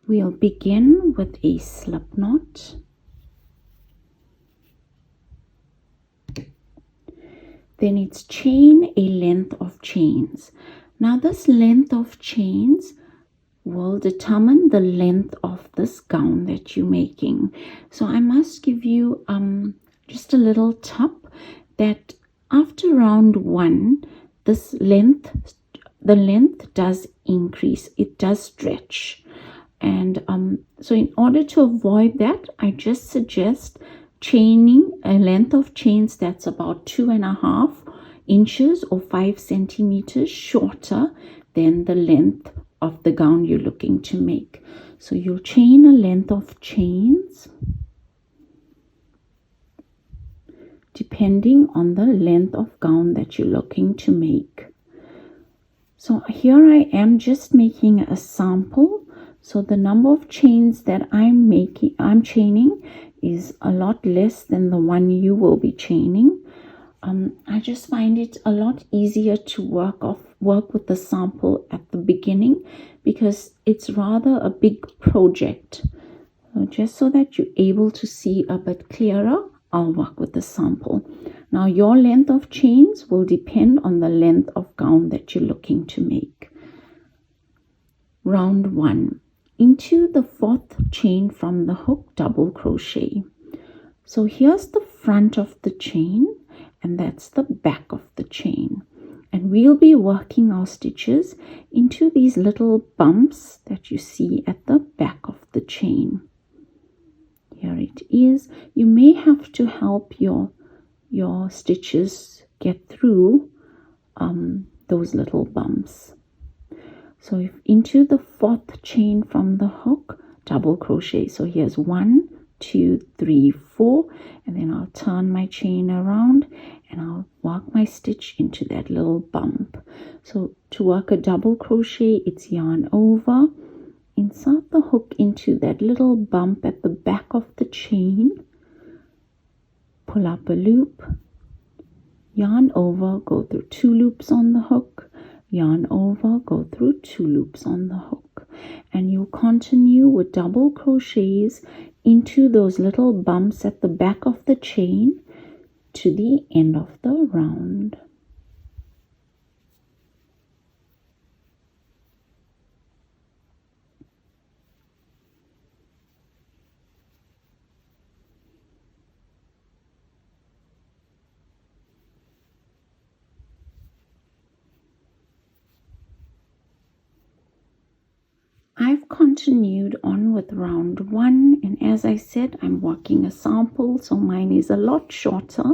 we'll begin with a slip knot. Then it's chain a length of chains. Now this length of chains will determine the length of this gown that you're making. So I must give you just a little tip that after round 1, this length, the length does increase, it does stretch. And so in order to avoid that, I just suggest chaining a length of chains that's about 2.5 inches or 5 centimeters shorter than the length of the gown you're looking to make. So you'll chain a length of chains depending on the length of gown that you're looking to make. So here I am just making a sample. So the number of chains that I'm chaining is a lot less than the one you will be chaining. I just find it a lot easier to work with the sample at the beginning because it's rather a big project. So just so that you're able to see a bit clearer, I'll work with the sample. Now your length of chains will depend on the length of gown that you're looking to make. Round 1. Into the 4th chain from the hook, double crochet. So here's the front of the chain and that's the back of the chain, and we'll be working our stitches into these little bumps that you see at the back of the chain. Here it is. You may have to help your stitches get through those little bumps. So if into the 4th chain from the hook, double crochet. So here's 1, 2, 3, 4, and then I'll turn my chain around and I'll work my stitch into that little bump. So to work a double crochet, it's yarn over, insert the hook into that little bump at the back of the chain, pull up a loop, yarn over, go through 2 loops on the hook, yarn over, go through 2 loops on the hook, and you continue with double crochets into those little bumps at the back of the chain to the end of the round. I've continued on with round 1, and as I said, I'm working a sample, so mine is a lot shorter.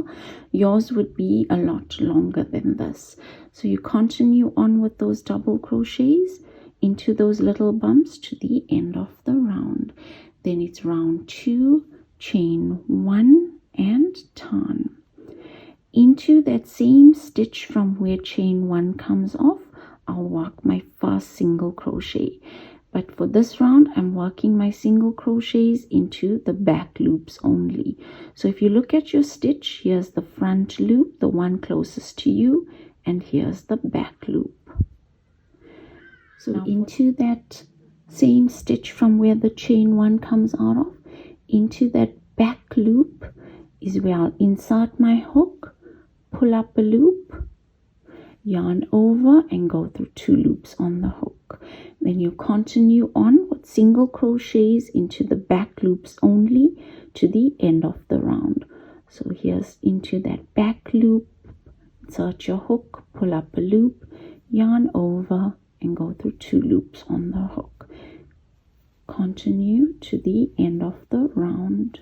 Yours would be a lot longer than this. So you continue on with those double crochets into those little bumps to the end of the round. Then it's round 2, chain 1 and turn. Into that same stitch from where chain 1 comes off, I'll work my first single crochet. But for this round, I'm working my single crochets into the back loops only. So if you look at your stitch, here's the front loop, the one closest to you, and here's the back loop. So now into that same stitch from where the chain 1 comes out of, into that back loop is where I'll insert my hook, pull up a loop, yarn over, and go through 2 loops on the hook. Then you continue on with single crochets into the back loops only to the end of the round. So here's into that back loop, insert your hook, pull up a loop, yarn over, and go through 2 loops on the hook. Continue to the end of the round.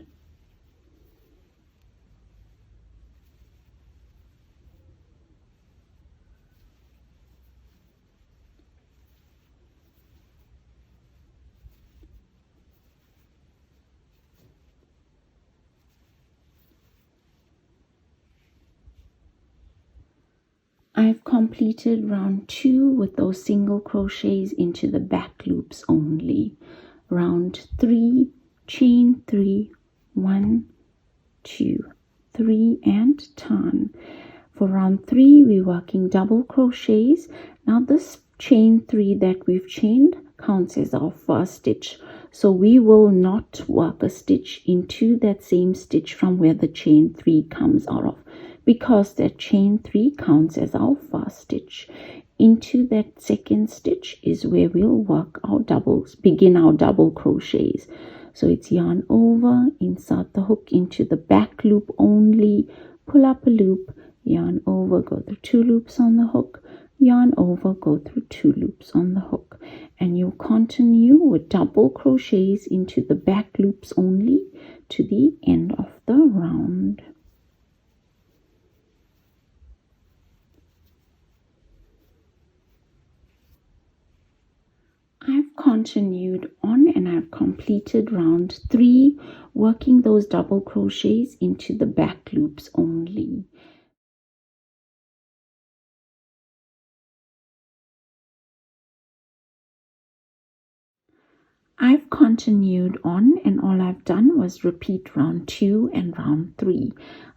I've completed round 2 with those single crochets into the back loops only. Round 3, chain 3, 1, 2, 3, and turn. For round 3, we're working double crochets. Now this chain 3 that we've chained counts as our first stitch. So we will not work a stitch into that same stitch from where the chain 3 comes out of, because that chain 3 counts as our first stitch. Into that second stitch is where we'll work our doubles, begin our double crochets. So it's yarn over, insert the hook into the back loop only, pull up a loop, yarn over, go through 2 loops on the hook, yarn over, go through 2 loops on the hook, and you continue with double crochets into the back loops only to the end of the round. I've continued on and I've completed round 3, working those double crochets into the back loops only. I've continued on and all I've done was repeat round 2 and round 3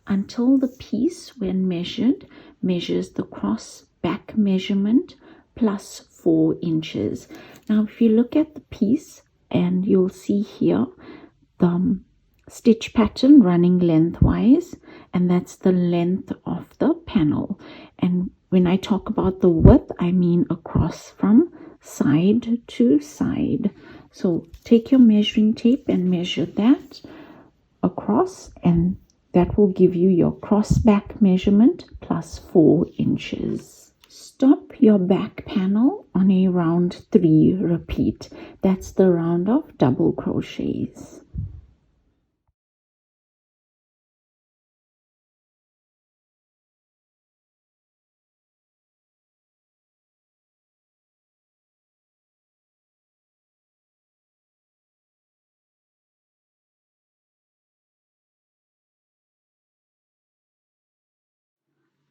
until the piece, when measured, measures the cross back measurement plus 4 inches. Now if you look at the piece, and you'll see here the stitch pattern running lengthwise, and that's the length of the panel. And when I talk about the width, I mean across from side to side. So take your measuring tape and measure that across, and that will give you your cross back measurement plus 4 inches. Stop your back panel on a round 3 repeat. That's the round of double crochets.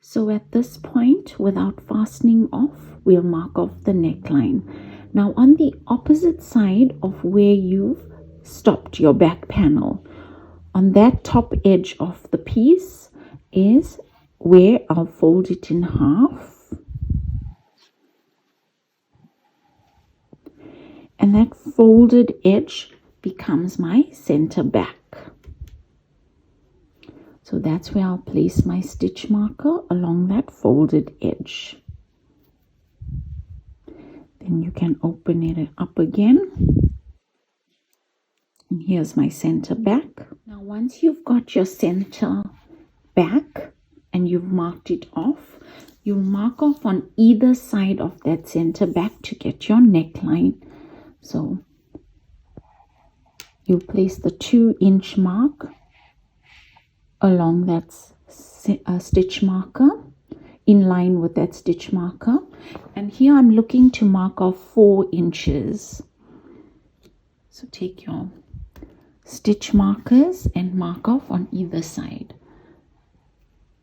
So at this point, without fastening off, we'll mark off the neckline. Now on the opposite side of where you've stopped your back panel, on that top edge of the piece is where I'll fold it in half. And that folded edge becomes my center back. So that's where I'll place my stitch marker along that folded edge. Then you can open it up again. And here's my center back. Now once you've got your center back and you've marked it off, you'll mark off on either side of that center back to get your neckline. So you'll place the 2-inch mark along that stitch marker, in line with that stitch marker, and here I'm looking to mark off 4 inches. So take your stitch markers and mark off on either side.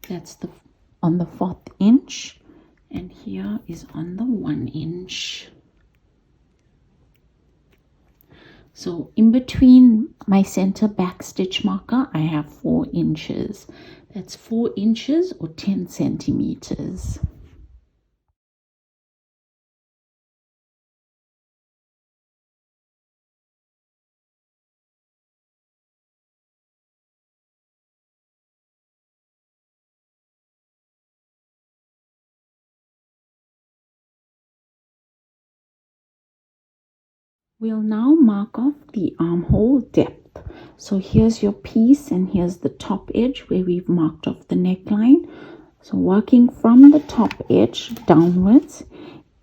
That's on the 4th inch, and here is on the 1 inch. So in between my center back stitch marker, I have 4 inches. That's 4 inches or 10 centimeters. We'll now mark off the armhole depth. So here's your piece and here's the top edge where we've marked off the neckline. So working from the top edge downwards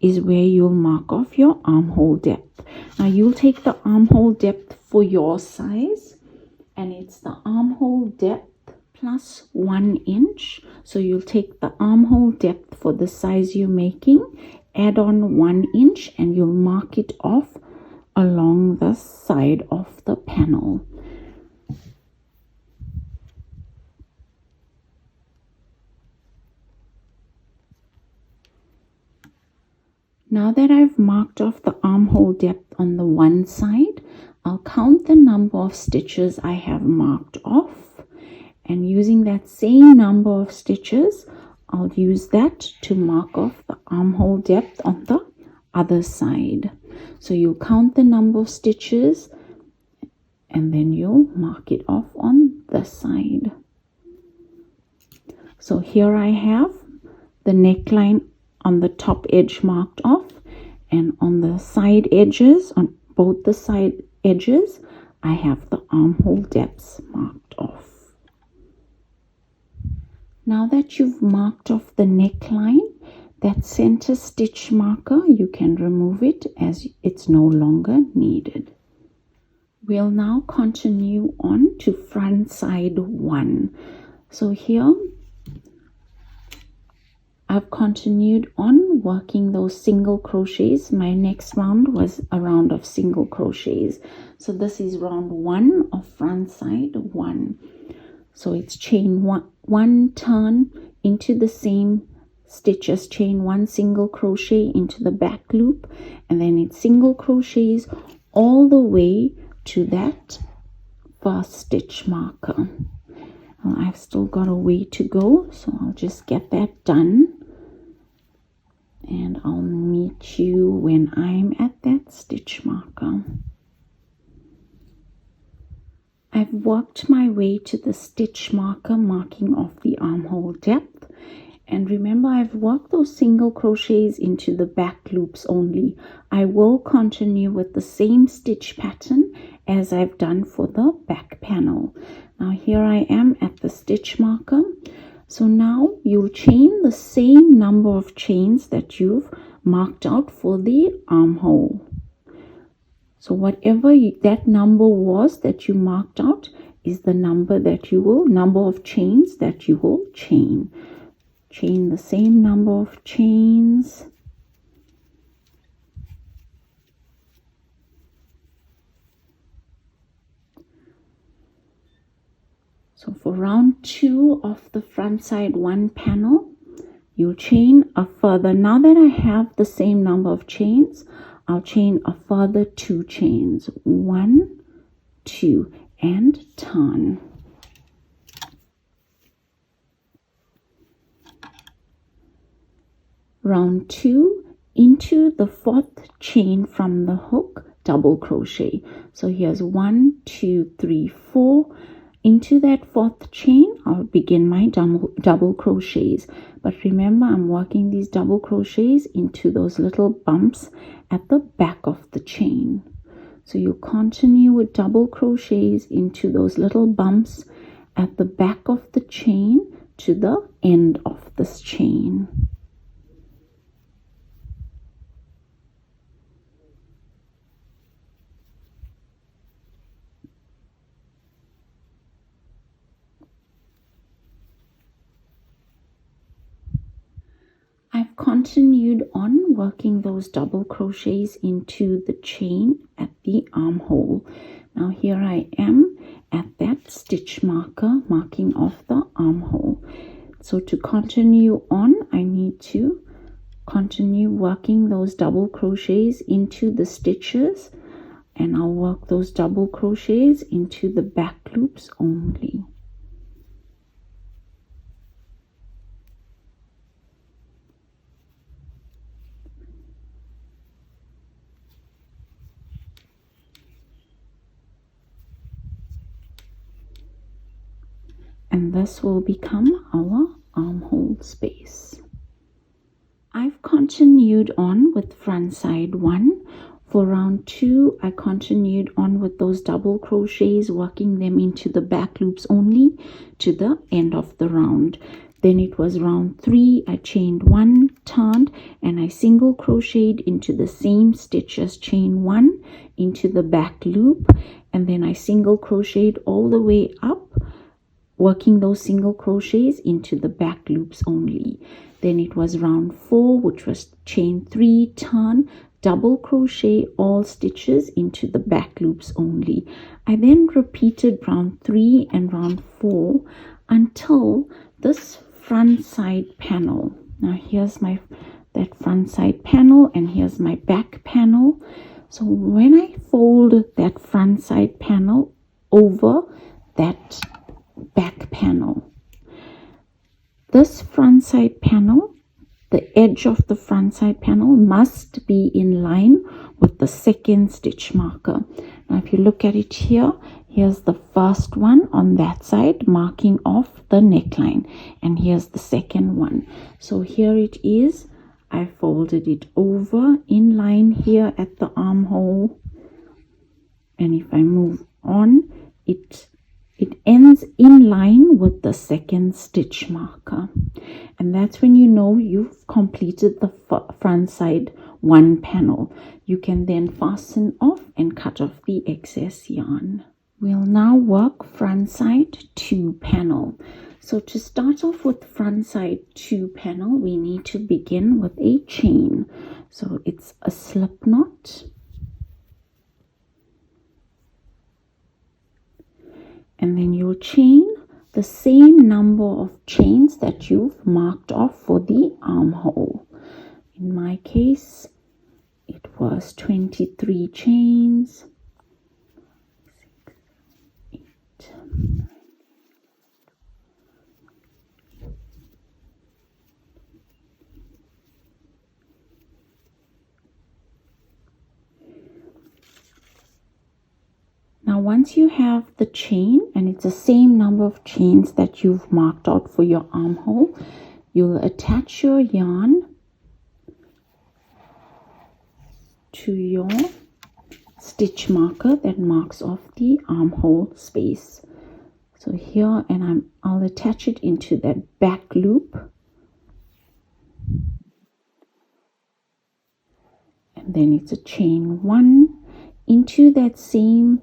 is where you'll mark off your armhole depth. Now you'll take the armhole depth for your size, and it's the armhole depth plus 1 inch. So you'll take the armhole depth for the size you're making, add on 1 inch, and you'll mark it off along the side of the panel. Now that I've marked off the armhole depth on the one side, I'll count the number of stitches I have marked off, and using that same number of stitches, I'll use that to mark off the armhole depth on the other side. So you count the number of stitches and then you'll mark it off on this side. So here I have the neckline on the top edge marked off, and on the side edges, on both the side edges, I have the armhole depths marked off. Now that you've marked off the neckline, that center stitch marker, you can remove it as it's no longer needed. We'll now continue on to front side 1. So here I've continued on working those single crochets. My next round was a round of single crochets. So this is round 1 of front side 1. So it's chain one turn into the same stitches, chain 1 single crochet into the back loop, and then it's single crochets all the way to that first stitch marker. Well, I've still got a way to go, so I'll just get that done, and I'll meet you when I'm at that stitch marker. I've worked my way to the stitch marker marking off the armhole depth, and remember I've worked those single crochets into the back loops only. I will continue with the same stitch pattern as I've done for the back panel. Now here I am at the stitch marker. So now you'll chain the same number of chains that you've marked out for the armhole. So whatever that number was that you marked out is the number of chains that you will chain. Chain the same number of chains. So for round 2 of the front side 1 panel, you chain a further. Now that I have the same number of chains, I'll chain a further 2 chains. 1, 2, and turn. Round 2, into the 4th chain from the hook, double crochet. So here's 1, 2, 3, 4. Into that 4th chain, I'll begin my double crochets. But remember, I'm working these double crochets into those little bumps at the back of the chain. So you continue with double crochets into those little bumps at the back of the chain to the end of this chain. I've continued on working those double crochets into the chain at the armhole. Now here I am at that stitch marker marking off the armhole. So to continue on, I need to continue working those double crochets into the stitches, and I'll work those double crochets into the back loops only. And this will become our armhole space. I've continued on with front side 1. For round 2, I continued on with those double crochets, working them into the back loops only to the end of the round. Then it was round 3, I chained 1, turned, and I single crocheted into the same stitches, chain 1 into the back loop, and then I single crocheted all the way up, working those single crochets into the back loops only. Then it was round 4, which was chain 3, turn, double crochet all stitches into the back loops only. I then repeated round 3 and round 4 until this front side panel. Now here's that front side panel, and here's my back panel. So when I fold that front side panel over that back panel, this front side panel, the edge of the front side panel must be in line with the second stitch marker. Now if you look at it here, here's the first one on that side marking off the neckline, and here's the second one. So here it is. I folded it over in line here at the armhole, and if I move on, it ends in line with the second stitch marker, and that's when you know you've completed the front side one panel. You can then fasten off and cut off the excess yarn. We'll now work front side 2 panel. So to start off with front side 2 panel, we need to begin with a chain. So it's a slip knot, and then you'll chain the same number of chains that you've marked off for the armhole. In my case, it was 23 chains. 6, 8, 9. Now once you have the chain, and it's the same number of chains that you've marked out for your armhole, you'll attach your yarn to your stitch marker that marks off the armhole space. So here, and I'll attach it into that back loop, and then it's a chain 1 into that same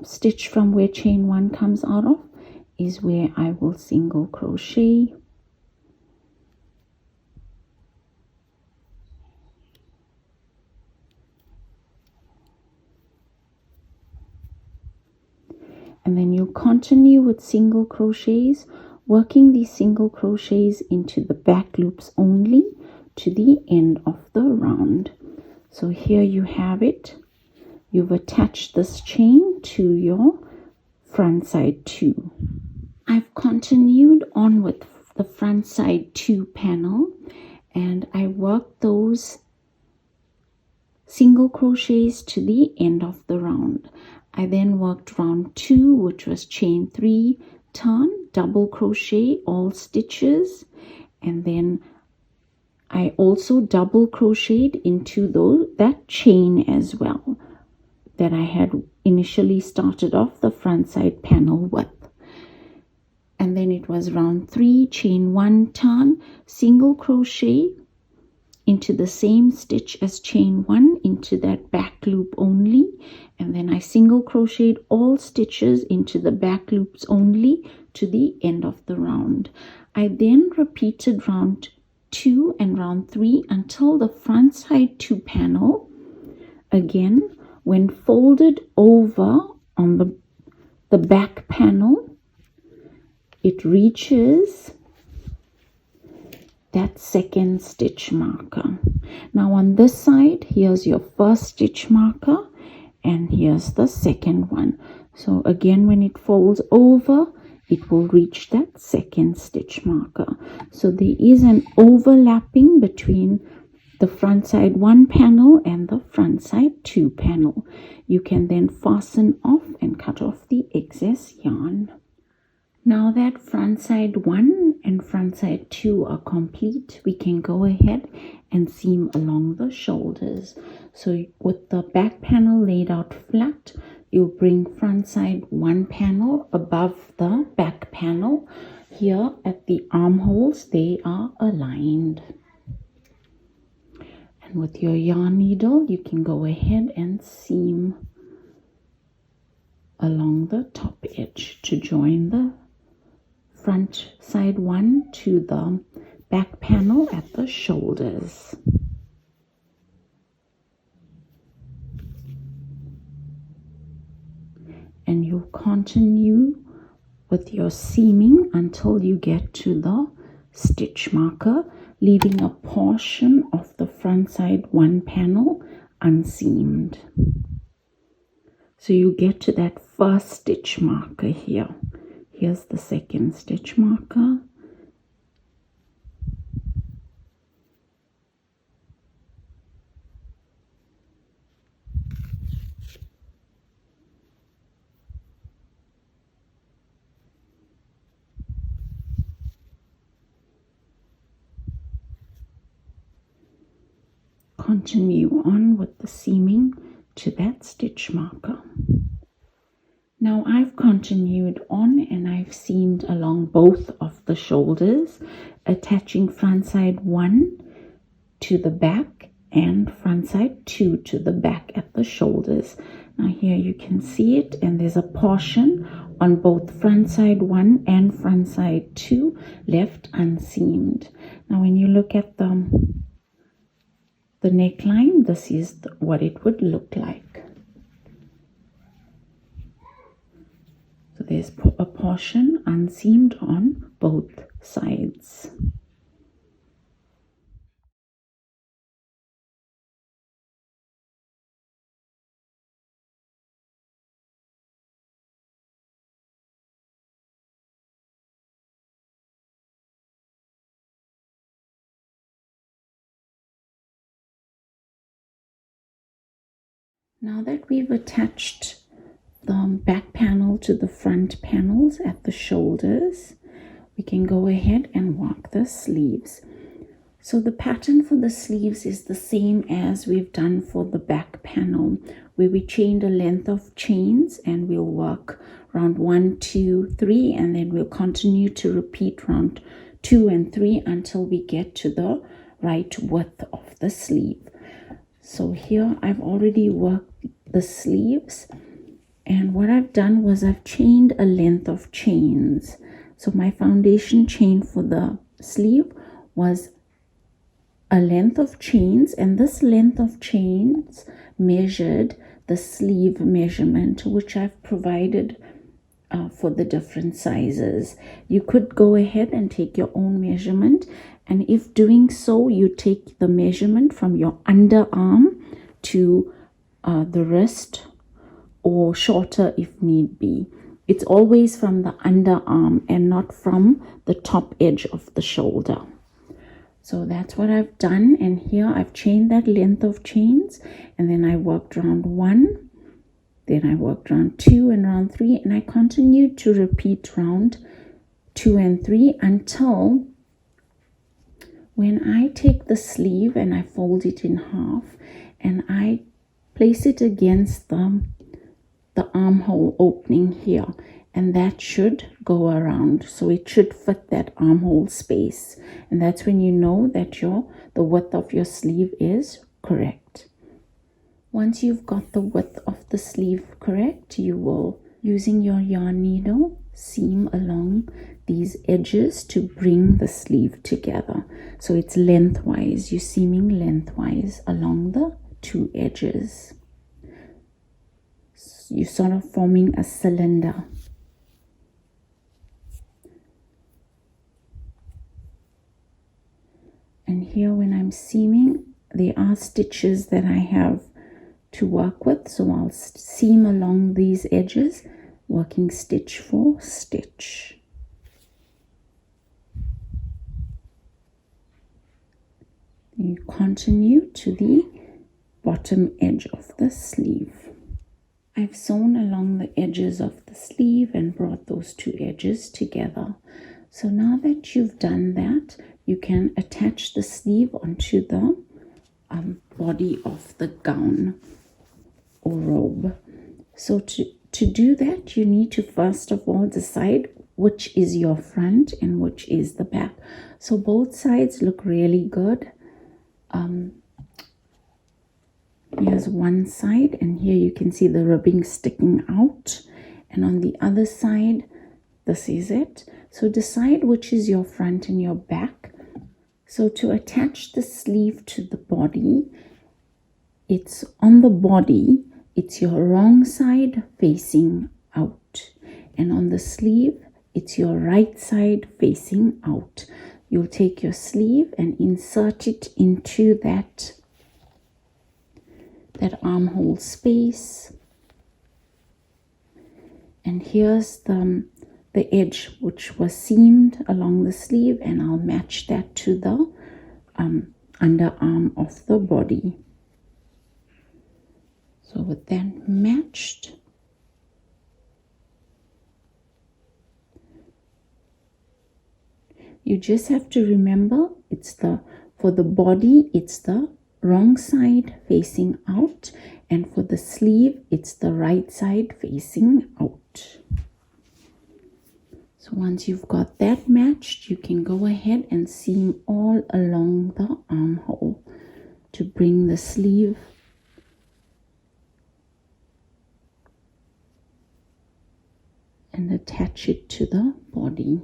stitch from where chain 1 comes out of is where I will single crochet, and then you continue with single crochets, working these single crochets into the back loops only to the end of the round. So here you have it. You've attached this chain to your front side 2. I've continued on with the front side 2 panel, and I worked those single crochets to the end of the round. I then worked round 2, which was chain 3, turn, double crochet all stitches, and then I also double crocheted into that chain as well that I had initially started off the front side panel with. And then it was round 3, chain 1, turn, single crochet into the same stitch as chain 1 into that back loop only, and then I single crocheted all stitches into the back loops only to the end of the round. I then repeated round 2 and round 3 until the front side 2 panel. Again, when folded over on the back panel, it reaches that second stitch marker. Now on this side, here's your first stitch marker, and here's the second one. So again, when it folds over, it will reach that second stitch marker. So there is an overlapping between the front side 1 panel and the front side 2 panel. You can then fasten off and cut off the excess yarn. Now that front side 1 and front side 2 are complete, we can go ahead and seam along the shoulders. So with the back panel laid out flat, you'll bring front side 1 panel above the back panel. Here at the armholes, they are aligned. And with your yarn needle, you can go ahead and seam along the top edge to join the front side 1 to the back panel at the shoulders. And you'll continue with your seaming until you get to the stitch marker, leaving a portion of the front side 1 panel unseamed. So you get to that first stitch marker here. Here's the second stitch marker. continue on with the seaming to that stitch marker. Now I've continued on and I've seamed along both of the shoulders, attaching front side 1 to the back and front side 2 to the back at the shoulders. Now here you can see it, and there's a portion on both front side 1 and front side 2 left unseamed. Now when you look at the neckline, this is what it would look like. So there's a portion unseamed on both sides. Now that we've attached the back panel to the front panels at the shoulders, we can go ahead and work the sleeves. So the pattern for the sleeves is the same as we've done for the back panel, where we chained a length of chains, and we'll work round 1, 2, 3, and then we'll continue to repeat round 2 and 3 until we get to the right width of the sleeve. So here I've already worked the sleeves, and what I've done was I've chained a length of chains. So my foundation chain for the sleeve was a length of chains, and this length of chains measured the sleeve measurement, which I've provided for the different sizes. You could go ahead and take your own measurement, and if doing so, you take the measurement from your underarm to the wrist, or shorter if need be. It's always from the underarm and not from the top edge of the shoulder. So that's what I've done, and here I've chained that length of chains, and then I worked round 1, then I worked round 2 and round 3, and I continued to repeat round 2 and 3 until when I take the sleeve and I fold it in half and I place it against the armhole opening here, and that should go around, so it should fit that armhole space, and that's when you know that the width of your sleeve is correct. Once you've got the width of the sleeve correct, you will, using your yarn needle, seam along these edges to bring the sleeve together. So it's lengthwise, you're seaming lengthwise along the 2 edges. You're sort of forming a cylinder. And here when I'm seaming, there are stitches that I have to work with, so I'll seam along these edges, working stitch for stitch. You continue to the bottom edge of the sleeve. I've sewn along the edges of the sleeve and brought those 2 edges together. So now that you've done that, you can attach the sleeve onto the body of the gown or robe. So to do that, you need to first of all decide which is your front and which is the back. So both sides look really good. Here's one side, and here you can see the ribbing sticking out, and on the other side, this is it. So decide which is your front and your back. So to attach the sleeve to the body, it's on the body, it's your wrong side facing out, and on the sleeve, it's your right side facing out. You'll take your sleeve and insert it into that armhole space, and here's the edge which was seamed along the sleeve, and I'll match that to the underarm of the body. So with that matched, you just have to remember, it's for the body, it's the wrong side facing out, and for the sleeve it's the right side facing out. So once you've got that matched, you can go ahead and seam all along the armhole to bring the sleeve and attach it to the body.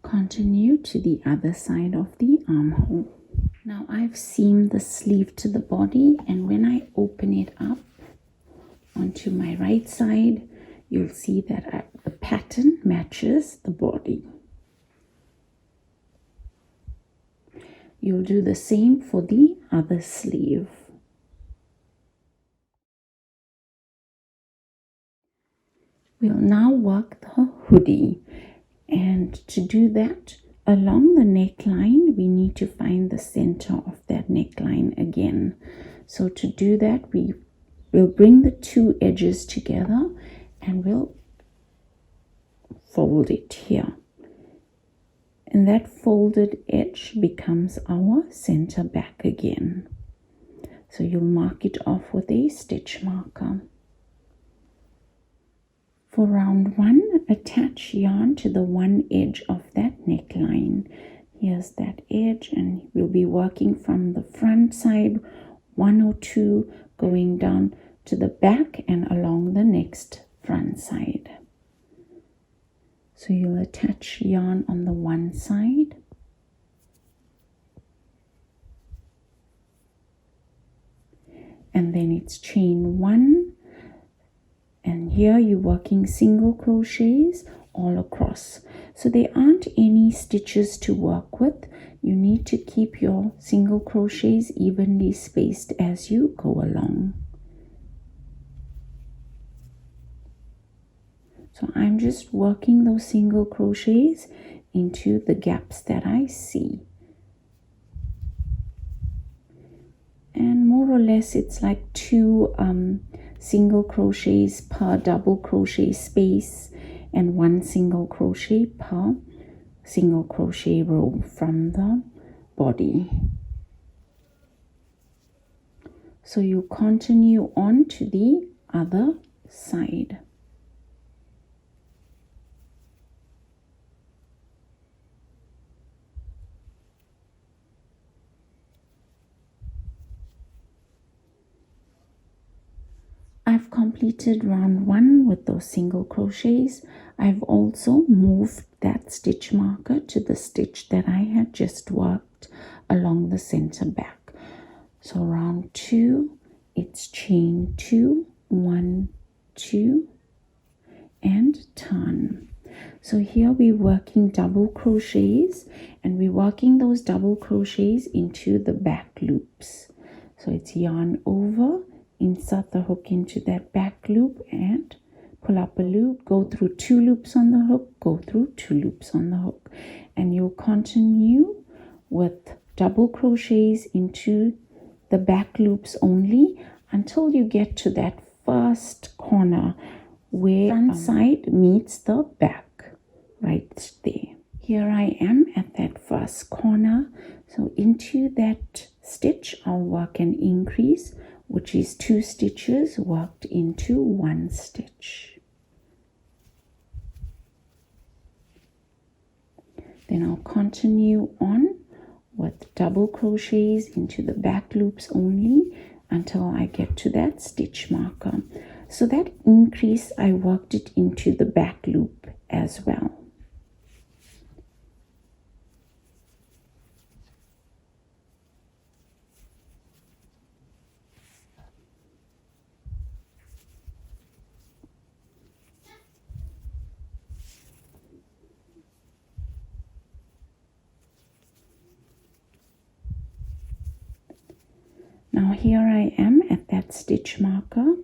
Continue to the other side of the armhole. Now I've seamed the sleeve to the body, and when I open it up onto my right side, you'll see that the pattern matches the body. You'll do the same for the other sleeve. We'll now work the hoodie, and to do that, along the neckline we need to find the center of that neckline again. So to do that, we'll bring the two edges together and we'll fold it here, and that folded edge becomes our center back again. So you'll mark it off with a stitch marker. For round 1, attach yarn to the one edge of that neckline. Here's that edge, and we'll be working from the front side 1 or 2, going down to the back and along the next front side. So you'll attach yarn on the one side, and then it's chain 1, and here you're working single crochets all across. So there aren't any stitches to work with. You need to keep your single crochets evenly spaced as you go along. So I'm just working those single crochets into the gaps that I see. And more or less it's like 2 single crochets per double crochet space and 1 single crochet per single crochet row from the body. So you continue on to the other side. I've completed round 1 with those single crochets. I've also moved that stitch marker to the stitch that I had just worked along the center back. So round 2, it's chain 2, 1, 2, and turn. So here we're working double crochets, and we're working those double crochets into the back loops. So it's yarn over, insert the hook into that back loop and pull up a loop, go through 2 loops on the hook, go through 2 loops on the hook, and you'll continue with double crochets into the back loops only until you get to that first corner where front side meets the back, right there. Here I am at that first corner. So into that stitch I'll work an increase, which is 2 stitches worked into 1 stitch. Then I'll continue on with double crochets into the back loops only until I get to that stitch marker. So that increase, I worked it into the back loop as well. Now here I am at that stitch marker.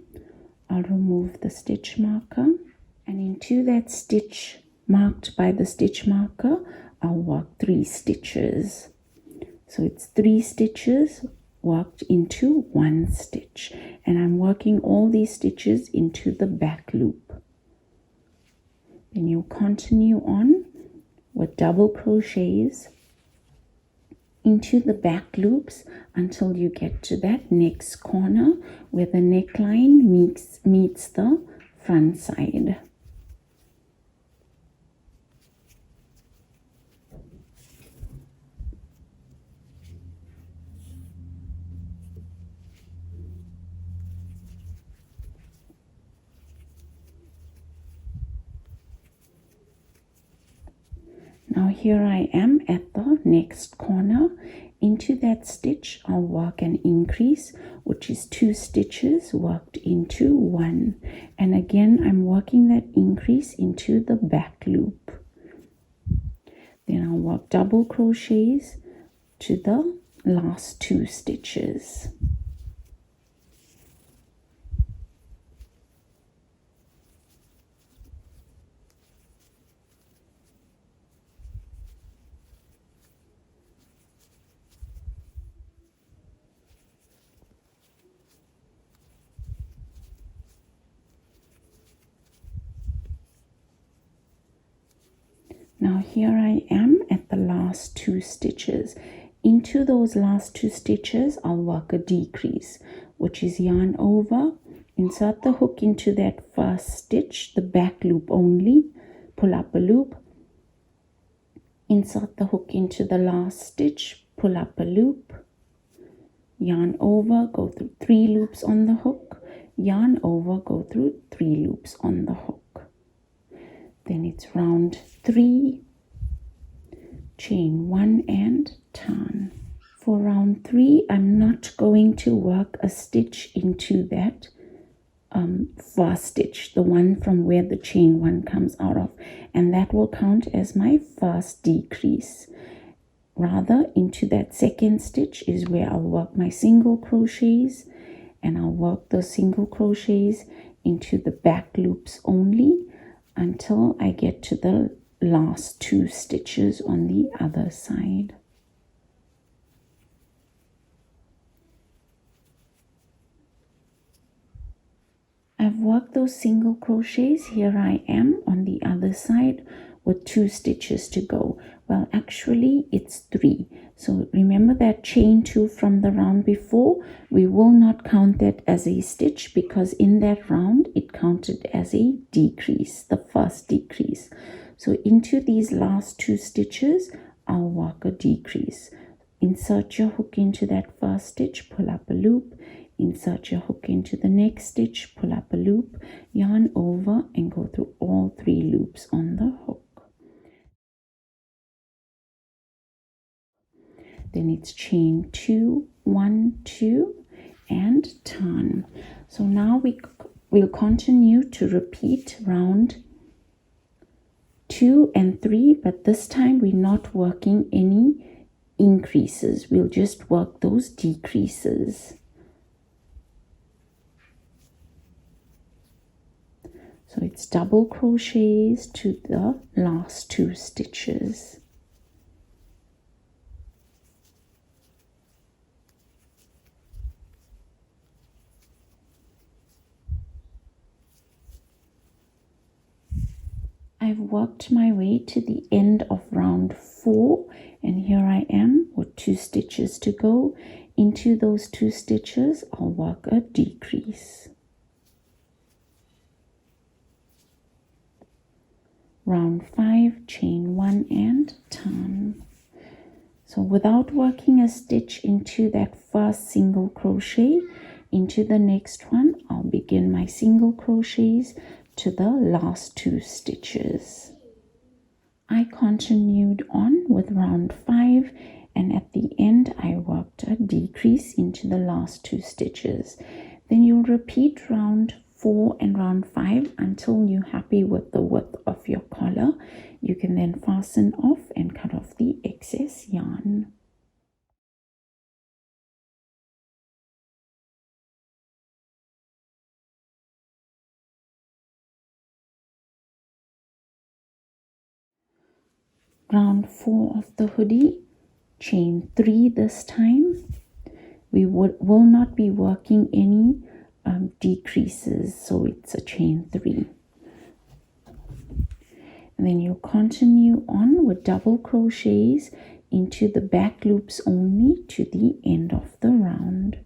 I'll remove the stitch marker, and into that stitch marked by the stitch marker I'll work 3 stitches. So it's 3 stitches worked into one stitch, and I'm working all these stitches into the back loop. Then you'll continue on with double crochets into the back loops until you get to that next corner where the neckline meets the front side. Now here I am at the next corner. Into that stitch I'll work an increase, which is 2 stitches worked into 1, and again I'm working that increase into the back loop. Then I'll work double crochets to the last 2 stitches. Now here I am at the last 2 stitches. Into those last 2 stitches I'll work a decrease, which is yarn over, insert the hook into that first stitch, the back loop only, pull up a loop, insert the hook into the last stitch, pull up a loop, yarn over, go through 3 loops on the hook, yarn over, go through 3 loops on the hook. Then it's round 3, chain 1 and turn. For round 3 I'm not going to work a stitch into that first stitch, the one from where the chain 1 comes out of, and that will count as my first decrease. Rather, into that second stitch is where I'll work my single crochets, and I'll work those single crochets into the back loops only until I get to the last 2 stitches on the other side. I've worked those single crochets. Here I am on the other side with 2 stitches to go. Well, actually it's 3. So remember that chain 2 from the round before, we will not count that as a stitch because in that round it counted as a decrease, the first decrease. So into these last 2 stitches I'll work a decrease. Insert your hook into that first stitch, pull up a loop, insert your hook into the next stitch, pull up a loop, yarn over and go through all 3 loops on the hook. Then it's chain 2, 1, 2 and turn. So now we'll continue to repeat round 2 and 3, but this time we're not working any increases. We'll just work those decreases. So it's double crochets to the last 2 stitches. I've worked my way to the end of round 4, and here I am with 2 stitches to go. Into those 2 stitches I'll work a decrease. Round 5, chain 1 and turn. So without working a stitch into that first single crochet, into the next one I'll begin my single crochets to the last 2 stitches. I continued on with round 5, and at the end I worked a decrease into the last 2 stitches. Then you'll repeat round 4 and round 5 until you're happy with the width of your collar. You can then fasten off and cut off the excess yarn. Round 4 of the hoodie, chain 3 this time, We will not be working any decreases, so it's a chain 3. And then you continue on with double crochets into the back loops only to the end of the round.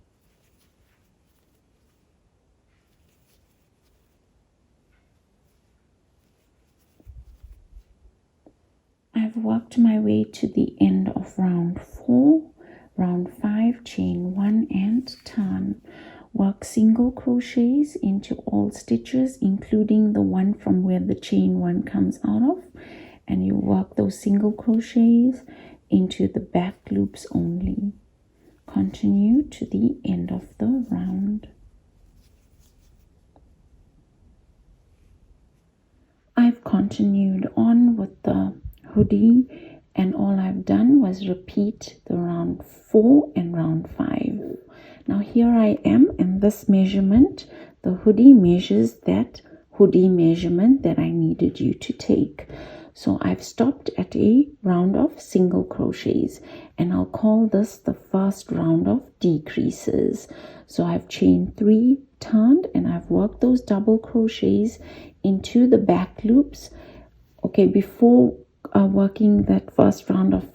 I've worked my way to the end of round 4, round 5, chain 1 and turn. Work single crochets into all stitches, including the one from where the chain 1 comes out of, and you work those single crochets into the back loops only. Continue to the end of the round. I've continued on with the hoodie, and all I've done was repeat the round 4 and round 5. Now here I am in this measurement. The hoodie measures that hoodie measurement that I needed you to take. So I've stopped at a round of single crochets, and I'll call this the first round of decreases. So I've chained 3, turned, and I've worked those double crochets into the back loops. Okay, before working that first round of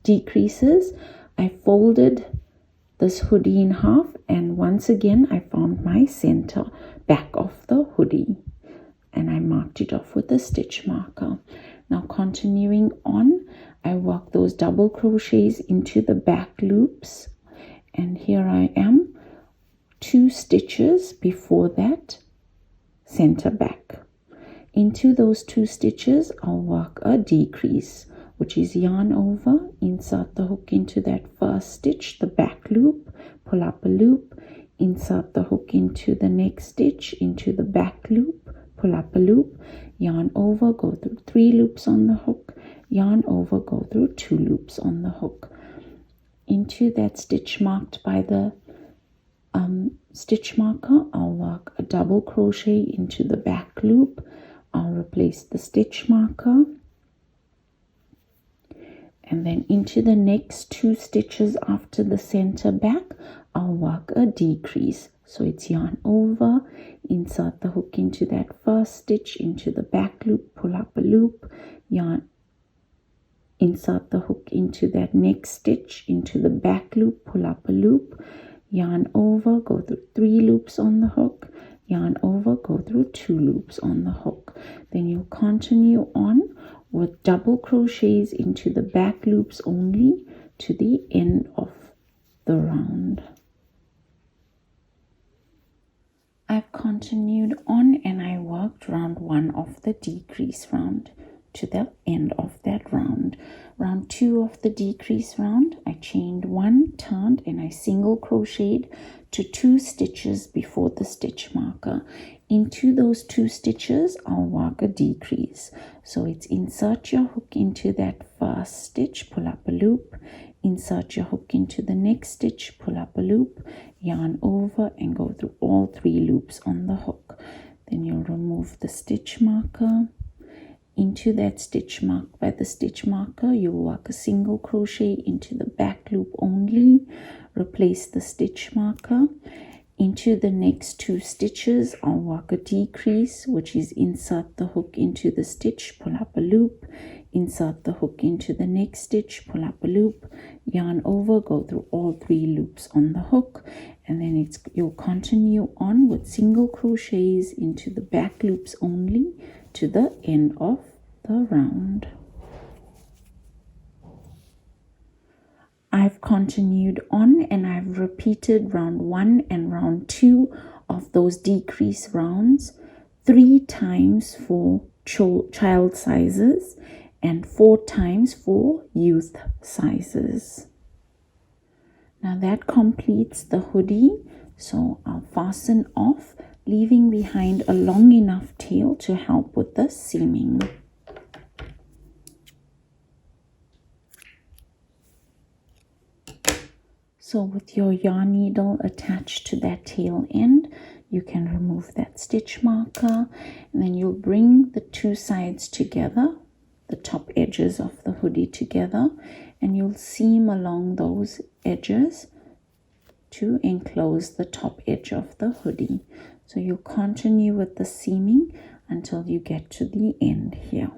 decreases, I folded this hoodie in half, and once again I found my center back of the hoodie, and I marked it off with a stitch marker. Now continuing on, I work those double crochets into the back loops, and here I am 2 stitches before that center back. Into those 2 stitches I'll work a decrease, which is yarn over, insert the hook into that first stitch, the back loop, pull up a loop, insert the hook into the next stitch, into the back loop, pull up a loop, yarn over, go through 3 loops on the hook, yarn over, go through 2 loops on the hook. Into that stitch marked by the stitch marker, I'll work a double crochet into the back loop. I'll replace the stitch marker, and then into the next 2 stitches after the center back, I'll work a decrease. So it's yarn over, insert the hook into that first stitch, into the back loop, pull up a loop, yarn, insert the hook into that next stitch, into the back loop, pull up a loop, yarn over, go through 3 loops on the hook, yarn over, go through 2 loops on the hook. Then you continue on with double crochets into the back loops only to the end of the round. I've continued on, and I worked round 1 of the decrease round to the end of that round. Round 2 of the decrease round, I chained 1, turned, and I single crocheted to 2 stitches before the stitch marker. Into those 2 stitches, I'll work a decrease. So it's insert your hook into that first stitch, pull up a loop, insert your hook into the next stitch, pull up a loop, yarn over, and go through all 3 loops on the hook. Then you'll remove the stitch marker. Into that stitch mark by the stitch marker, you'll work a single crochet into the back loop only, replace the stitch marker. Into the next 2 stitches, I'll work a decrease, which is insert the hook into the stitch, pull up a loop, insert the hook into the next stitch, pull up a loop, yarn over, go through all 3 loops on the hook, and then you'll continue on with single crochets into the back loops only to the end of the round. I've continued on, and I've repeated round 1 and round 2 of those decrease rounds 3 times for child sizes and 4 times for youth sizes. Now that completes the hoodie, so I'll fasten off, leaving behind a long enough tail to help with the seaming. So with your yarn needle attached to that tail end, you can remove that stitch marker, and then you'll bring the 2 sides together, the top edges of the hoodie together, and you'll seam along those edges to enclose the top edge of the hoodie. So you continue with the seaming until you get to the end here.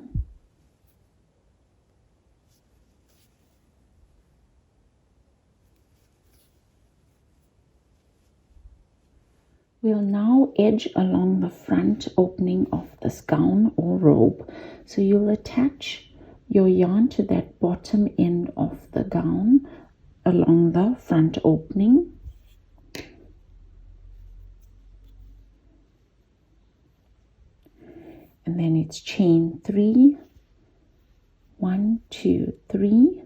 We'll now edge along the front opening of this gown or robe. So you'll attach your yarn to that bottom end of the gown along the front opening. And then it's chain 3, 1, 2, 3,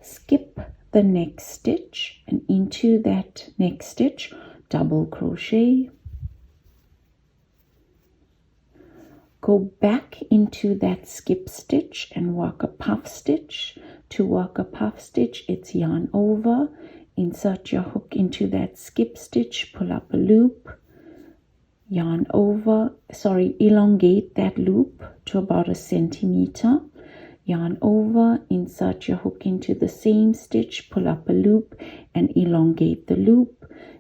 skip the next stitch, and into that next stitch double crochet, go back into that skip stitch and work a puff stitch. To work a puff stitch, it's yarn over, insert your hook into that skip stitch, pull up a loop, yarn over, elongate that loop to about 1 centimeter, yarn over, insert your hook into the same stitch, pull up a loop and elongate the loop,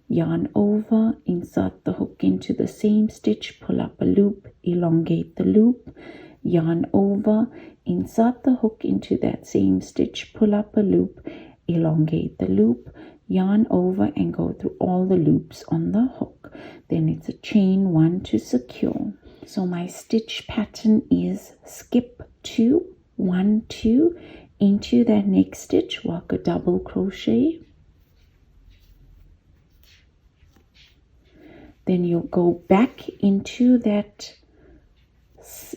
yarn over, insert the hook into the same stitch, pull up a loop, elongate the loop, yarn over, insert the hook into that same stitch, pull up a loop, elongate the loop, yarn over and go through all the loops on the hook. Then it's a chain 1 to secure. So my stitch pattern is skip 2, 1, 2, into that next stitch, work a double crochet. Then you'll go back into that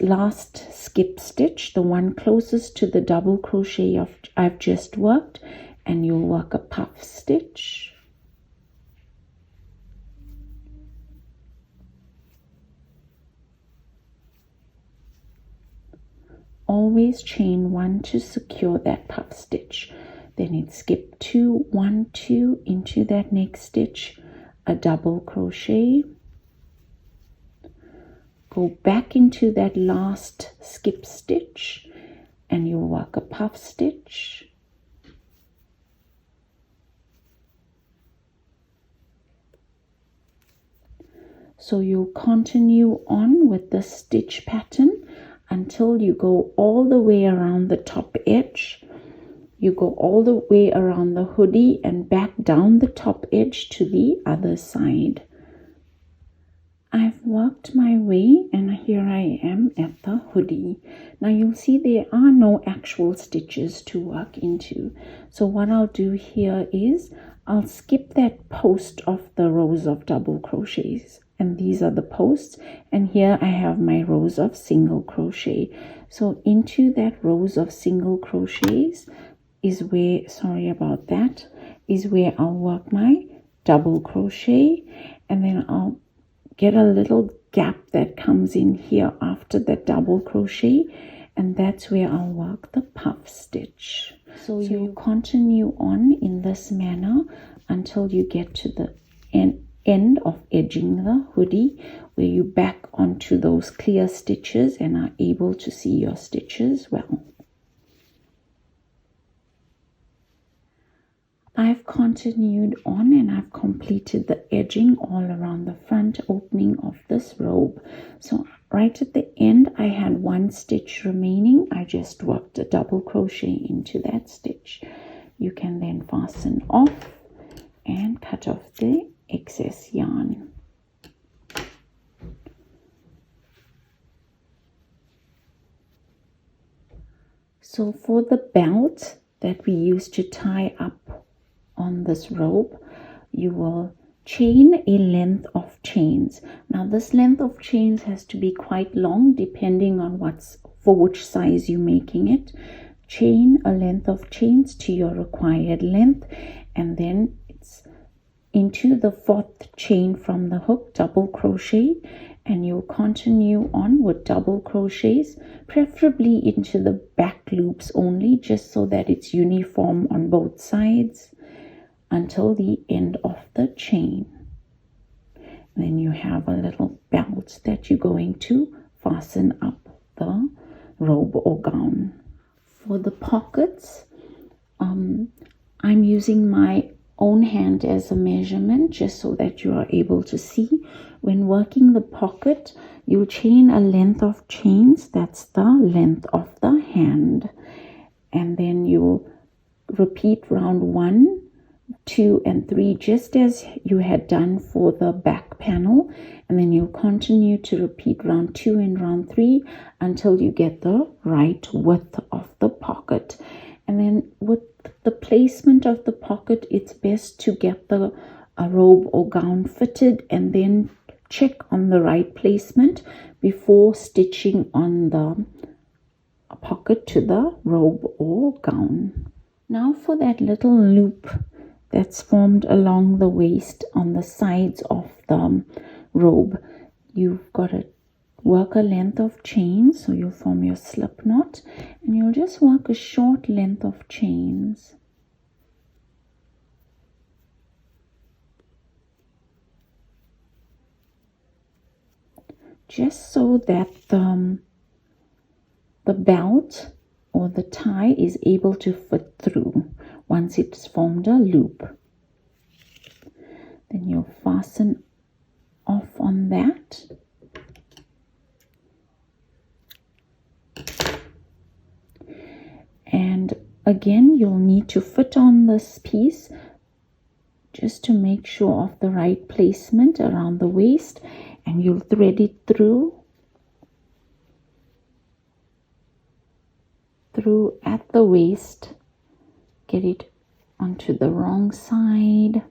last skip stitch, the one closest to the double crochet I've just worked, and you'll work a puff stitch. Always chain 1 to secure that puff stitch. Then it's skip 2, 1, 2 into that next stitch, a double crochet, go back into that last skip stitch and you'll work a puff stitch, so you'll continue on with the stitch pattern until you go all the way around the top edge. You go all the way around the hoodie and back down the top edge to the other side. I've worked my way and here I am at the hoodie. Now you'll see there are no actual stitches to work into. So what I'll do here is I'll skip that post of the rows of double crochets. And these are the posts. And here I have my rows of single crochet. So into that rows of single crochets is where, is where I'll work my double crochet, and then I'll get a little gap that comes in here after the double crochet, and that's where I'll work the puff stitch. So you continue on in this manner until you get to the end of edging the hoodie, where you back onto those clear stitches and are able to see your stitches well. I've continued on and I've completed the edging all around the front opening of this robe. So right at the end I had 1 stitch remaining. I just worked a double crochet into that stitch. You can then fasten off and cut off the excess yarn. So for the belt that we use to tie up on this robe, you will chain a length of chains. Now this length of chains has to be quite long depending on for which size you're making it. Chain a length of chains to your required length, and then it's into the 4th chain from the hook, double crochet, and you'll continue on with double crochets, preferably into the back loops only, just so that it's uniform on both sides, until the end of the chain. And then you have a little belt that you're going to fasten up the robe or gown. For the pockets, I'm using my own hand as a measurement, just so that you are able to see. When working the pocket, you chain a length of chains, that's the length of the hand, and then you repeat round 1, 2 and 3, just as you had done for the back panel, and then you'll continue to repeat round 2 and round 3 until you get the right width of the pocket. And then with the placement of the pocket, it's best to get a robe or gown fitted and then check on the right placement before stitching on the pocket to the robe or gown. Now for that little loop that's formed along the waist on the sides of the robe, you've got to work a length of chains, so you'll form your slip knot, and you'll just work a short length of chains. Just so that the belt or the tie is able to fit through once it's formed a loop. Then you'll fasten off on that. And again, you'll need to fit on this piece just to make sure of the right placement around the waist, and you'll thread it through at the waist. Get it onto the wrong side.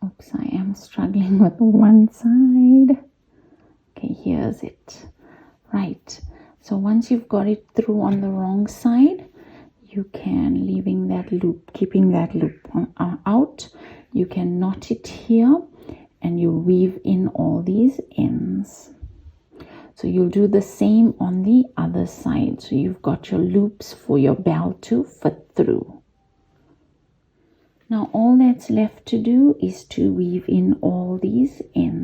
Oops, I am struggling with one side. Okay, here's it. Right, so once you've got it through on the wrong side, you can, leaving that loop, keeping that loop out, you can knot it here and you weave in all these ends. So you'll do the same on the other side. So you've got your loops for your belt to fit through. Now all that's left to do is to weave in all these ends.